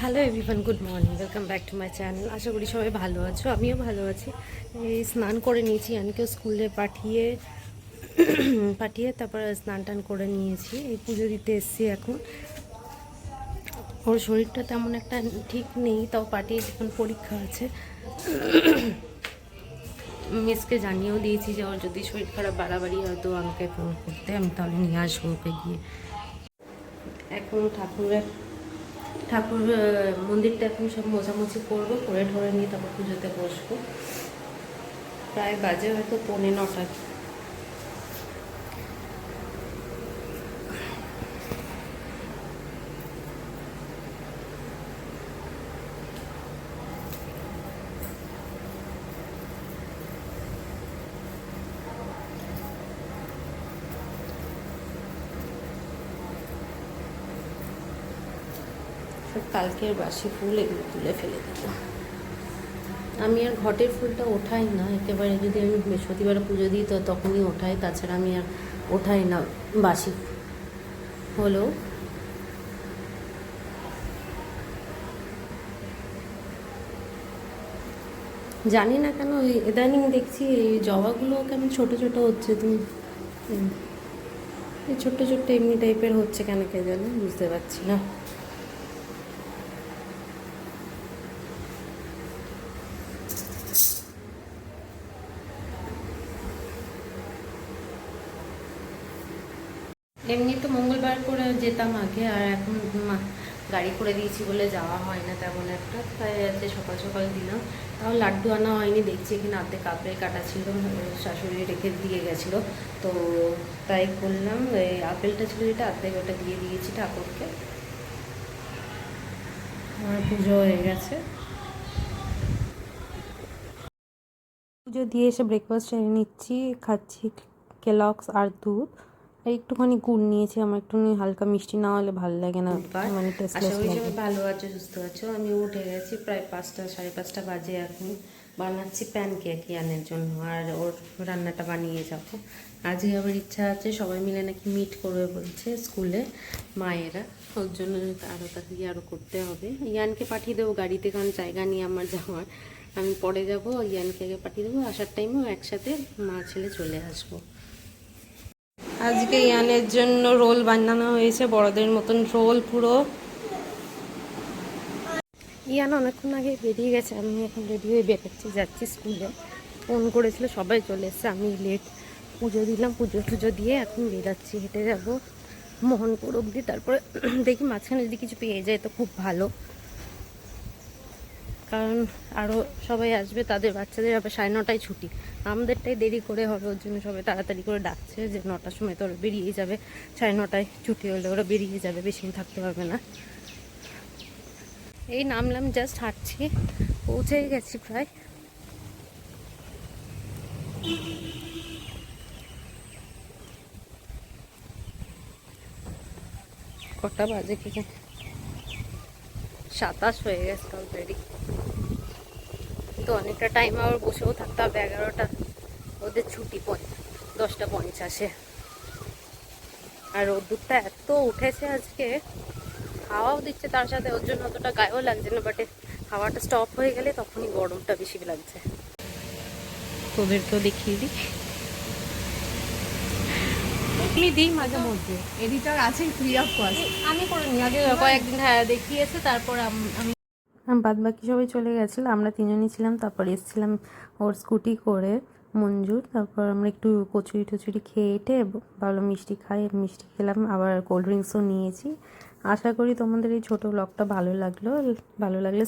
Hello everyone, good morning, welcome back to my channel. আশা করি সবাই ভালো আছো, আমিও ভালো আছি। এই স্নান করে নিয়েছি, ইয়ানকেও স্কুলে পাঠিয়ে তারপর স্নান টান করে নিয়েছি। এই পুজো দিতে এসেছি এখন। ওর শরীরটা তেমন একটা ঠিক নেই, তাও পাঠিয়ে এখন পরীক্ষা আছে। মিসকে জানিয়েও দিয়েছি যে ওর যদি শরীর খারাপ বাড়াবাড়ি হয় তো আমাকে ফোন করতে, আমি তাহলে নিয়ে আসবো ওকে গিয়ে। এখন ঠাকুর মন্দিরটা এখন সব মোছামুছি করবো, করে ঠরে নিয়ে তারপর পুজোতে বসবো। প্রায় বাজে হয়তো 9:45। সব কালকের বাসি ফুল এগুলো তুলে ফেলে দেবো। আমি আর ঘটের ফুলটা ওঠাই না একেবারে, যদি আমি বৃহস্পতিবারে পুজো দিই তো তখনই ওঠাই, তাছাড়া আমি আর ওঠাই না বাসি হলেও। জানি না কেন ইদানিং দেখছি এই জবাগুলো কেমন ছোট ছোট হচ্ছে। তুমি এই ছোট্ট ছোট্ট এমনি টাইপের হচ্ছে কেন কে জানে, বুঝতে পারছি না। এমনি তো মঙ্গলবার করে যেতাম আগে, আর এখন গাড়ি করে দিয়েছি বলে যাওয়া হয় না তেমন একটা। তাই আজকে সকাল সকাল দিলাম। তাও লাড্ডু আনা হয়নি, দেখছি এখানে অর্ধেক আপেল কাটা ছিল, শাশুড়ি রেখে দিয়ে গেছিলো, তো তাই করলাম। এই আপেলটা ছিল যেটা, অর্ধেক ওটা দিয়ে দিয়েছি ঠাকুরকে। আমার পুজো হয়ে গেছে। পুজো দিয়ে এসে ব্রেকফাস্ট সেরে নিচ্ছি, খাচ্ছি কেলগস আর দুধ, আর একটুখানি গুড় নিয়েছি। আমার একটুখানি হালকা মিষ্টি না হলে ভালো লাগে না, মানে টেস্টলেস লাগে। সবাই ভালো আছো, সুস্থ আছো। আমি উঠে গেছি, প্রায় 5টা 5:30 বাজে এখন। বানাচ্ছি প্যানকেক ইয়ানের জন্য, আর ওর রান্নাটা বানিয়ে যাবো। আজকে আবার ইচ্ছা আছে, সবাই মিলে নাকি মিট করবে বলছে স্কুলে মায়েরা, ওর জন্য আরও তাকে আরও করতে হবে। ইয়ানকে পাঠিয়ে দেবো গাড়িতে, কারণ জায়গা নিয়ে আমার যাওয়ার। আমি পরে যাবো, ইয়ানকে আগে পাঠিয়ে দেবো, আসার টাইমেও একসাথে মা ছেলে চলে আসবো। আজকে ইয়ানের জন্য রোল বানানো হয়েছে, বড়দের মতন রোল পুরো। ইয়ান অনেকক্ষণ আগে বেরিয়ে গেছে, আমি এখন রেডি হয়ে বেরোচ্ছি, যাচ্ছি স্কুলে। ফোন করেছিল, সবাই চলে এসছে, আমি লেট। পুজো দিলাম, পুজো দিয়ে এখন বেরাচ্ছি, হেঁটে যাবো মোহনপুর অবধি। তারপরে দেখি মাঝখানে যদি কিছু পেয়ে যায় তো খুব ভালো, কারণ আরও সবাই আসবে, তাদের বাচ্চাদের আবার 9:30টায় ছুটি, আমাদেরটাই দেরি করে হবে। ওর জন্য সবাই তাড়াতাড়ি করে ডাকছে যে 9টার সময় তো ওরা বেরিয়ে যাবে, 9:30টায় ছুটি হলে ওরা বেরিয়ে যাবে, বেশি থাকতে পারবে না। এই নামলাম, জাস্ট হাঁটছি, পৌঁছেই গেছি প্রায়। কটা বাজে কি 27 হয়ে গেছে অলরেডি, তো অনেকটা টাইম আবার বসেও থাকতে হবে। 11টা ওদের ছুটি, 10:50। আর রোদ্দুরটা এত উঠেছে আজকে, হাওয়াও দিচ্ছে তার সাথে, ওর জন্য অতটা গায়েও লাগছে না, বাট হাওয়াটা স্টপ হয়ে গেলে তখনই গরমটা বেশি লাগছে। তোদেরকেও দেখিয়ে দিই, দিই মাঝে মধ্যে। এডিটর আছে ফ্রি অফ কস্ট, আমি করে নিই, আগে কয়েকদিন হ্যাঁ দেখিয়েছে, তারপর আমি বাদ বাকি সবাই চলে গেছিলো, আমরা তিনজনই ছিলাম। তারপর এসেছিলাম ওর স্কুটি করে মঞ্জুর। তারপর আমরা একটু কচুরি টচুরি খেয়ে এটে ভালো মিষ্টি খাই, মিষ্টি খেলাম, আবার কোল্ড ড্রিঙ্কসও নিয়েছি। আশা করি তোমাদের এই ছোটো ব্লগটা ভালো লাগলো। ভালো লাগলে